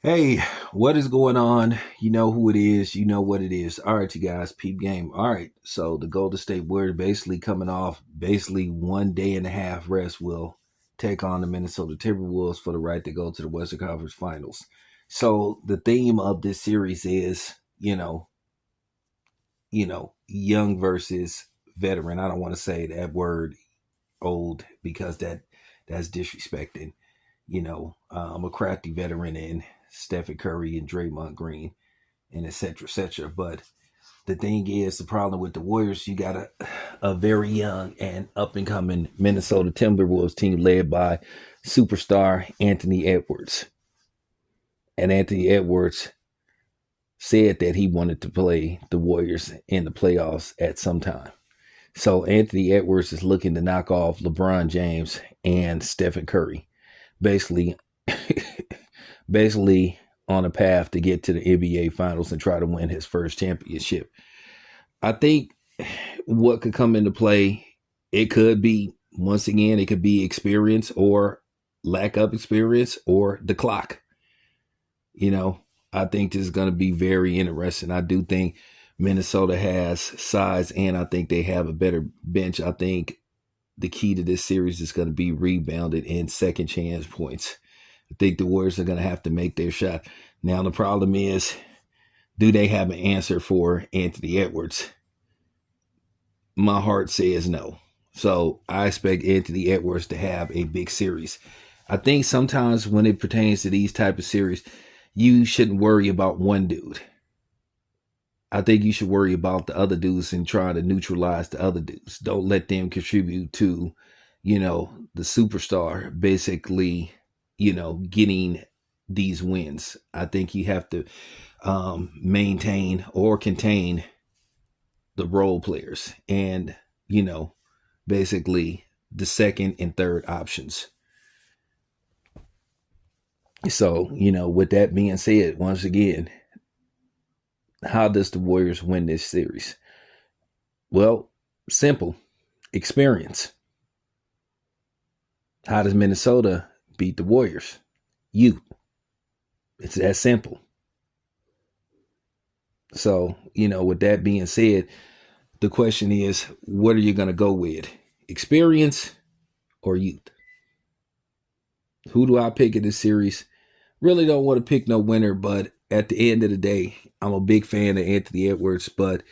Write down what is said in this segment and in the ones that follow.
Hey, what is going on? You know who it is. You know what it is. All right, you guys, peep game. All right, so the Golden State Warriors basically coming off basically 1 day and a half rest will take on the Minnesota Timberwolves for the right to go to the Western Conference Finals. So the theme of this series is, young versus veteran. I don't want to say that word old because that's disrespecting. I'm a crafty veteran in Stephen Curry and Draymond Green and et cetera, et cetera. But the thing is, the problem with the Warriors, you got a very young and up and coming Minnesota Timberwolves team led by superstar Anthony Edwards. And Anthony Edwards said that he wanted to play the Warriors in the playoffs at some time. So Anthony Edwards is looking to knock off LeBron James and Stephen Curry. Basically, basically on a path to get to the NBA Finals and try to win his first championship. I think what could come into play, it could be, once again, it could be experience or lack of experience or the clock. I think this is going to be very interesting. I do think Minnesota has size and I think they have a better bench. I think the key to this series is going to be rebounded and second chance points. I think the Warriors are going to have to make their shot. Now, the problem is, do they have an answer for Anthony Edwards? My heart says no. So I expect Anthony Edwards to have a big series. I think sometimes when it pertains to these type of series, you shouldn't worry about one dude. I think you should worry about the other dudes and try to neutralize the other dudes. Don't let them contribute to, the superstar basically, getting these wins. I think you have to maintain or contain the role players and, basically the second and third options. So, with that being said, once again, how does the Warriors win this series? Well, simple. Experience. How does Minnesota beat the Warriors? Youth. It's that simple. So, with that being said, the question is, what are you going to go with? Experience or youth? Who do I pick in this series? Really don't want to pick no winner, but at the end of the day, I'm a big fan of Anthony Edwards, but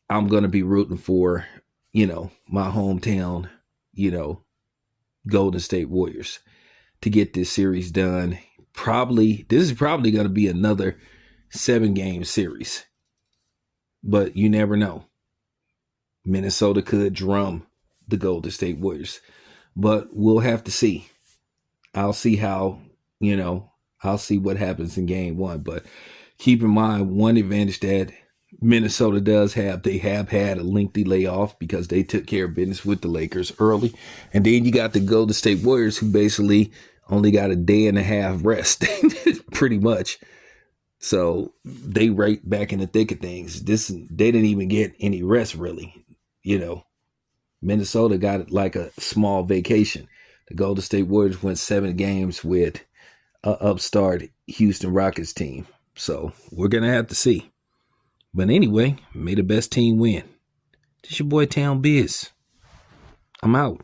I'm going to be rooting for, my hometown, Golden State Warriors to get this series done. This is probably going to be another 7-game series, but you never know. Minnesota could drum the Golden State Warriors, but we'll have to see. I'll see how, I'll see what happens in game one, but keep in mind one advantage that Minnesota does have. They have had a lengthy layoff because they took care of business with the Lakers early. And then you got the Golden State Warriors who basically only got a day and a half rest, pretty much. So they right back in the thick of things. They didn't even get any rest, really. Minnesota got like a small vacation. The Golden State Warriors went 7 games with an upstart Houston Rockets team. So we're going to have to see. But anyway, may the best team win. This your boy Town Biz. I'm out.